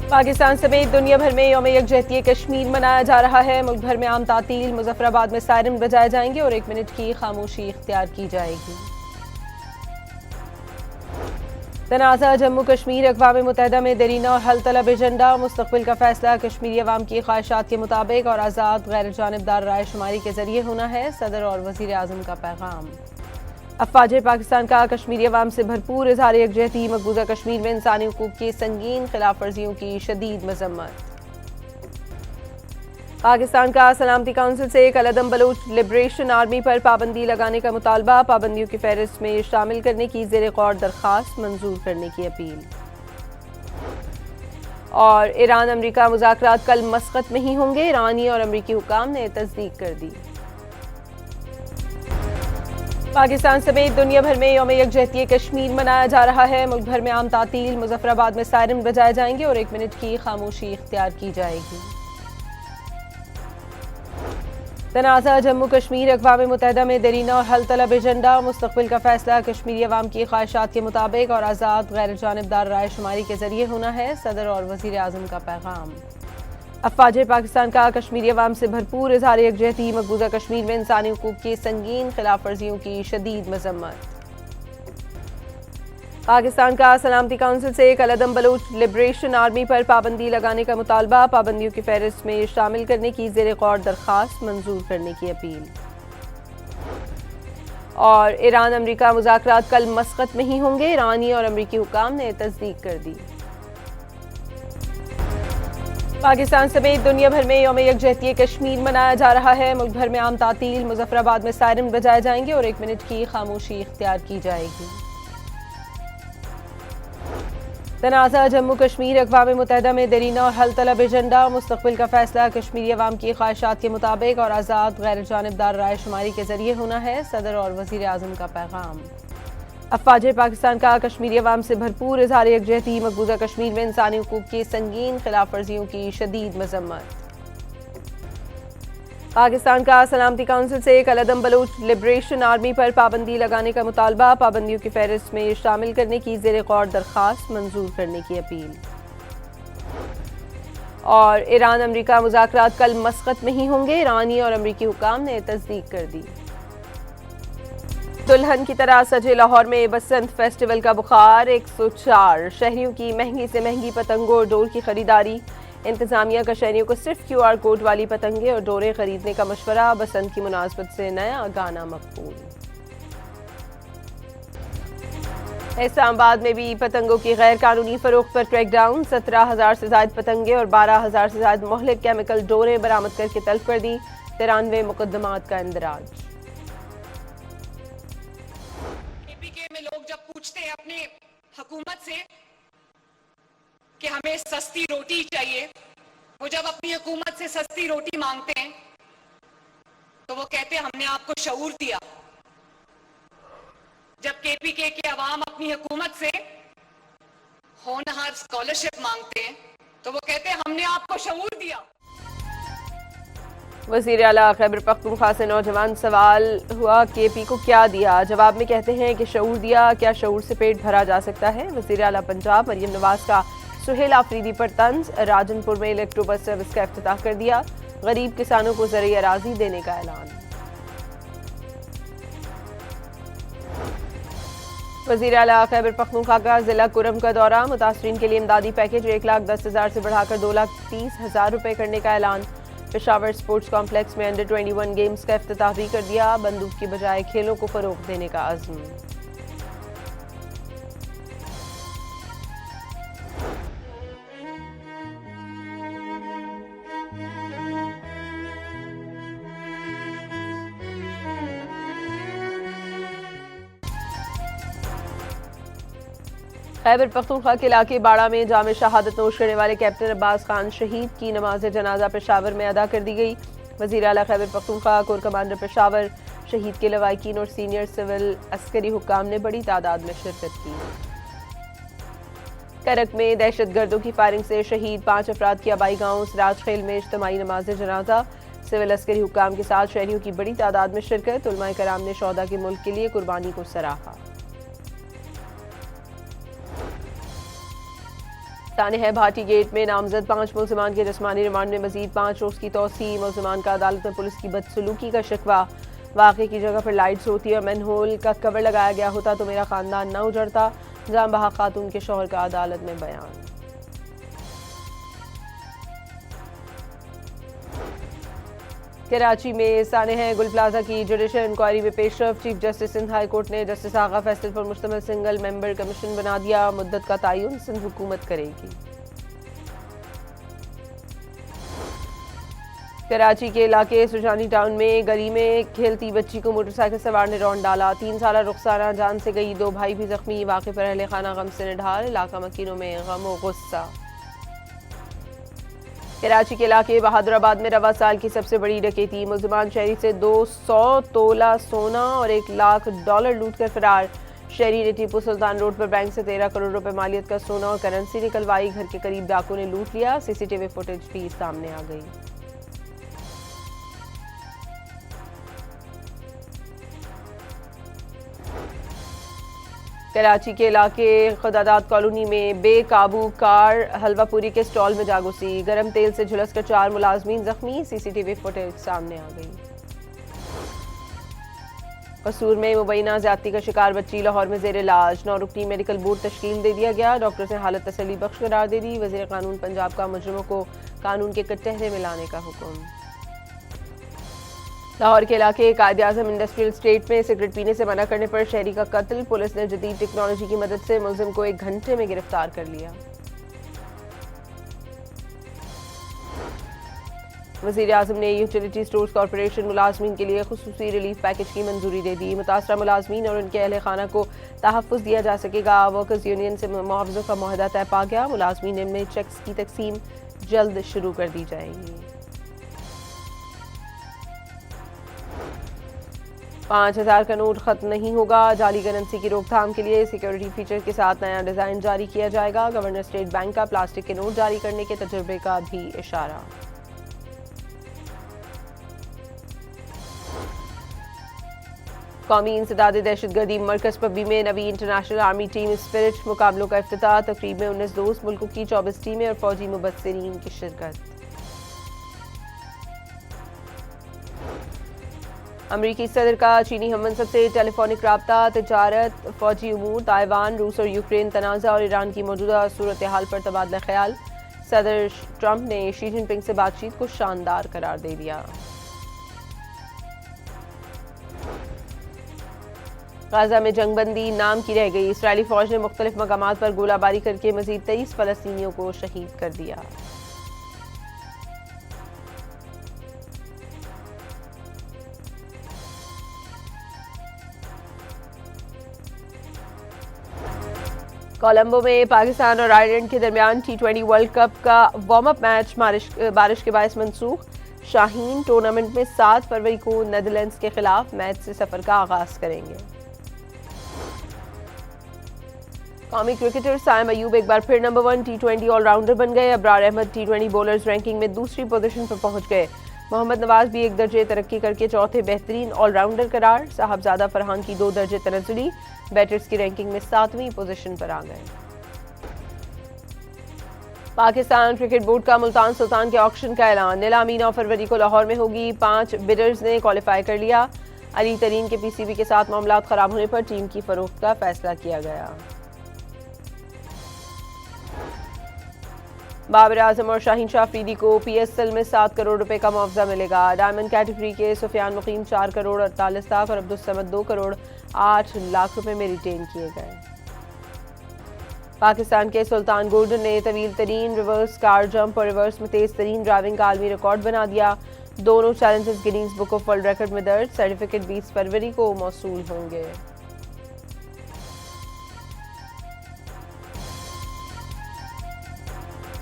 पाकिस्तान समेत दुनिया भर में यौम यकजहती कश्मीर मनाया जा रहा है। मुल्क भर में आम तातील, मुजफ्फराबाद में सायरन बजाए जाएंगे और 1 मिनट की खामोशी इख्तियार की जाएगी। तनाज़ा जम्मू कश्मीर अक़वाम मुत्तहिदा में देरीना और हल तलब एजेंडा। मुस्तक़बिल का फैसला कश्मीरी अवाम की ख्वाहिशात के मुताबिक और आज़ाद गैर जानिबदार राय शुमारी के जरिए होना है। सदर और वज़ीर आज़म का पैगाम। अफ़वाज पाकिस्तान का कश्मीरी अवाम से भरपूर इज़हार यकजहती। मकबूजा कश्मीर में इंसानी हुकूक की संगीन खिलाफ वर्जियों की शदीद मजम्मत। पाकिस्तान का सलामती काउंसिल से कलदम बलूच लिबरेशन आर्मी पर पाबंदी लगाने का मुतालबा। पाबंदियों की फहरिस्त में शामिल करने की ज़ेर गौर दरख्वास्त मंजूर करने की अपील। और ईरान अमरीका मुज़ाकरात कल मस्कत में ही होंगे। ईरानी और अमरीकी हुकाम ने तस्दीक कर दी। पाकिस्तान समेत दुनिया भर में यौम यकजहती कश्मीर मनाया जा रहा है। मुल्क भर में आम तातील, मुजफ्फराबाद में सायरन बजाए जाएंगे और 1 मिनट की खामोशी इख्तियार की जाएगी। तनाज़ा जम्मू कश्मीर अक़वाम मुत्तहिदा में देरीना और हल तलब एजेंडा। मुस्तक़बिल का फैसला कश्मीरी अवाम की ख्वाहिशात के मुताबिक और आज़ाद गैर जानिबदार राय शुमारी के जरिए होना है। सदर और वज़ीर आज़म का पैगाम। अफ़वाज पाकिस्तान का कश्मीरी अवाम से भरपूर इज़हार यकजहती। मकबूजा कश्मीर में इंसानी हुकूक की संगीन खिलाफ वर्जियों की शदीद मजम्मत। पाकिस्तान का सलामती काउंसिल से कलदम बलूच लिबरेशन आर्मी पर पाबंदी लगाने का मुतालबा। पाबंदियों की फहरिस्त में शामिल करने की ज़ेर गौर दरख्वास्त मंजूर करने की अपील। और ईरान अमरीका मुज़ाकरात कल मस्कत में ही होंगे। ईरानी और अमरीकी हुकाम ने तस्दीक कर दी। पाकिस्तान समेत दुनिया भर में यौम यकजहती कश्मीर मनाया जा रहा है। मुल्क भर में आम तातील, मुजफ्फराबाद में सायरन बजाए जाएंगे और 1 मिनट की खामोशी इख्तियार की जाएगी। तनाज़ा जम्मू कश्मीर अक़वाम मुत्तहिदा में देरीना और हल तलब एजेंडा। मुस्तक़बिल का फैसला कश्मीरी अवाम की ख्वाहिशात के मुताबिक और आज़ाद गैर जानिबदार राय शुमारी के जरिए होना है। सदर और वज़ीर आज़म का पैगाम। अफ़वाज पाकिस्तान का कश्मीरी अवाम से भरपूर इज़हार यकजहती। मकबूजा कश्मीर में इंसानी हुकूक की संगीन खिलाफ वर्जियों की शदीद मजम्मत। पाकिस्तान का सलामती काउंसिल से कलदम बलूच लिबरेशन आर्मी पर पाबंदी लगाने का मुतालबा। पाबंदियों की फहरिस्त में शामिल करने की ज़ेर गौर दरख्वास्त मंजूर करने की अपील। और ईरान अमरीका मुज़ाकरात कल मस्कत में ही होंगे। ईरानी और अमरीकी हुकाम ने तस्दीक कर दी। दुल्हन की तरह सजे लाहौर में बसंत फेस्टिवल का बुखार। 104 शहरियों की महंगी से महंगी पतंगों और डोर की खरीदारी। इंतजामिया का शहरियों को सिर्फ QR कोड वाली पतंगे और डोरें खरीदने का मशवरा। बसंत की मुनासबत से नया गाना मकबूल। इस्लामाबाद में भी पतंगों की गैर कानूनी फरोख्त पर क्रैकडाउन। 17,000 से ज्यादा पतंगे और 12,000 से ज्यादा मोहलिक केमिकल डोरें बरामद करके तलब कर दी। 93 मुकदमात का इंदराज। KPK में लोग जब पूछते हैं अपने हुकूमत से कि हमें सस्ती रोटी चाहिए, वो जब अपनी हुकूमत से सस्ती रोटी मांगते हैं तो वो कहते हैं हमने आपको शऊर दिया। जब KPK के अवाम अपनी हुकूमत से होनहार स्कॉलरशिप मांगते हैं तो वो कहते हैं हमने आपको शऊर दिया। वज़ीर आला खैबर पख्तूनख्वा से नौजवान सवाल हुआ KP को क्या दिया। जवाब में कहते हैं कि शऊर दिया। क्या शऊर से पेट भरा जा सकता है। वज़ीर आला पंजाब मरियम नवाज का सुहेल आफरीदी पर तंज। राजनपुर में इलेक्ट्रो बस सर्विस का इफ्तिताह कर दिया। गरीब किसानों को ज़रई अराजी देने का ऐलान। वज़ीर आला खैबर पख्तूनख्वा का जिला कुरम का दौरा। मुतासरीन के लिए इमदादी पैकेज 1,10,000 से बढ़ाकर 2,30,000 रुपये करने का ऐलान। पेशावर स्पोर्ट्स कॉम्प्लेक्स में अंडर 21 गेम्स का इफ्तिताह भी कर दिया। बंदूक की बजाय खेलों को फरोग देने का अज़्म। खैबर पख्तूनख्वा के इलाके बाड़ा में जाम शहादत नोश करने वाले कैप्टन अब्बास खान शहीद की नमाज जनाजा पेशावर में अदा कर दी गई। वज़ीर आला खैबर पख्तूनख्वा कोर कमांडर पेशावर शहीद के लवाकिन और सीनियर सिविल अस्करी हुक्काम ने बड़ी तादाद में शिरकत की। करक में दहशतगर्दों की फायरिंग से शहीद 5 अफराद की आबाई गांव सिराज खेल में इज्तिमाई नमाज जनाजा। सिविल अस्करी हुक्काम के साथ शहरियों की बड़ी तादाद में शिरकत। उलमाए कराम ने शौदा के मुल्क के लिए कुर्बानी को सराहा। सानेह भाटी गेट में नामजद 5 मुलजमान के जिस्मानी रिमांड में मजीद 5 रोज की तौसी। मुलजमान का अदालत में पुलिस की बदसलूकी का शिकवा। वाक़े की जगह पर लाइट्स होती और मैनहोल का कवर लगाया गया होता तो मेरा खानदान न उजड़ता। जान बहा खातून के शौहर का अदालत में बयान। कराची में सानेह गुल प्लाजा की जुडिशल इंक्वायरी में पेशरफ। Chief justice Sindh high court ने जस्टिस आगा फैसल पर मुश्तमिल सिंगल मेंबर कमीशन बना दिया। मुद्दत का तयन सिंध हुकूमत करेगी। कराची के इलाके सुजानी टाउन में गली में खेलती बच्ची को मोटरसाइकिल सवार ने रौंद डाला। 3 साल रुखसाना जान से गई, 2 भाई भी जख्मी। वाक़े पर अहले खाना गम से निढाल। इलाका मकीनों में गम व गुस्सा। कराची के इलाके बहादुराबाद में रवा साल की सबसे बड़ी डकैती। मुलजमान शहरी से 200 तोला सोना और $1 लाख लूट कर फरार। शहरी ने टीपू सुल्तान रोड पर बैंक से 13 करोड़ रुपए मालियत का सोना और करेंसी निकलवाई। घर के करीब डाकू ने लूट लिया। सीसीटीवी फुटेज भी सामने आ गई। कराची के इलाके खुदादाद कॉलोनी में बेकाबू कार हलवापुरी के स्टॉल में जा घुसी। गर्म तेल से झुलसकर 4 मुलाजमीन जख्मी। सीसीटीवी फुटेज सामने आ गई। कसूर में मुबैना ज्यादती का शिकार बच्ची लाहौर में जेर इलाज। 9 रुकनी मेडिकल बोर्ड तश्कील दे दिया गया। डॉक्टर्स ने हालत तसल्ली बख्श करार दे दी। वजीर कानून पंजाब का मुजरिमों को कानून के कटहरे में लाने का हुक्म। लाहौर के इलाके कायद आजम इंडस्ट्रियल स्टेट में सिगरेट पीने से मना करने पर शहरी का कत्ल। पुलिस ने जदीद टेक्नोलॉजी की मदद से मुलजिम को 1 घंटे में गिरफ्तार कर लिया। वज़ीर आज़म ने यूटिलिटी स्टोर्स कॉरपोरेशन मुलाजमीन के लिए खुसूसी रिलीफ पैकेज की मंजूरी दे दी। मुतासरा मुलाजमीन और उनके अहले खाना को तहफ़्फ़ुज़ दिया जा सकेगा। वर्कर्स यूनियन से मुआवज़ों का मुआहदा तय पा गया। मुलाजमीन में चेक्स की तकसीम जल्द शुरू कर दी जाएगी। 5000 का नोट खत्म नहीं होगा। जाली करेंसी की रोकथाम के लिए सिक्योरिटी फीचर के साथ नया डिजाइन जारी किया जाएगा। गवर्नर स्टेट बैंक का प्लास्टिक के नोट जारी करने के तजुर्बे का भी इशारा। कौमी इंसदाद दहशतगर्दी मरकज पब्बी में नवी इंटरनेशनल आर्मी टीम स्पिरिट मुकाबलों का इफ्तिताह। तकरीब में 19 दोस्त मुल्कों की 24 टीमें और फौजी मुबस्सिरीन की शिरकत। अमरीकी सदर का चीनी हममंसब से टेलीफोनिक राब्ता। तिजारत, फौजी उमूर, ताइवान, रूस और यूक्रेन तनाज़ा और ईरान की मौजूदा सूरत हाल पर तबादला ख्याल। सदर ट्रंप ने शी जिनपिंग से बातचीत को शानदार करार दे दिया। गाजा में जंगबंदी नाम की रह गई। इसराइली फौज ने मुख्तलिफ मकामात पर गोलाबारी करके मजीद 23 फलस्तीनियों को शहीद कर दिया। कोलंबो में पाकिस्तान और आयरलैंड के दरमियान T20 वर्ल्ड कप का वार्म अप मैच बारिश के बायस मनसूख। शाहीन टूर्नामेंट में 7 फरवरी को नेदरलैंड्स के खिलाफ मैच से सफर का आगाज करेंगे। कौमी क्रिकेटर साइम अयूब एक बार फिर नंबर 1 T20 ऑलराउंडर बन गए। Abrar Ahmad T20 bowlers ranking में दूसरी पोजीशन पर पहुंच गए। मोहम्मद नवाज भी 1 दर्जे तरक्की करके चौथे बेहतरीन ऑलराउंडर करार। साहबजादा फरहान की 2 दर्जे तनज़ुली। बैटर्स की रैंकिंग में 7वीं पोजीशन पर आ गए। पाकिस्तान क्रिकेट बोर्ड का मुल्तान सुल्तान के ऑक्शन का ऐलान। नीलामी 9 फरवरी को लाहौर में होगी। 5 बिडर्स ने क्वालिफाई कर लिया। अली तरीन के PCB के साथ मामलात खराब होने पर टीम की फरोख्त का फैसला किया गया। बाबर आजम और शाहीन शाह अफरीदी को PSL में 7 करोड़ रुपए का मुआवजा मिलेगा। डायमंड कैटेगरी के सुफियान मुकीम 4 करोड़ 48 लाख और अब्दुल समद 2 करोड़ 8 लाख रुपए में रिटेन किए गए। पाकिस्तान के सुल्तान गोल्डन ने तवील तरीन रिवर्स कार जंप और रिवर्स में तेज तरीन ड्राइविंग का आलमी रिकॉर्ड बना दिया। दोनों challenges Guinness book of world record में दर्ज। सर्टिफिकेट 20 फरवरी को मौसूल होंगे।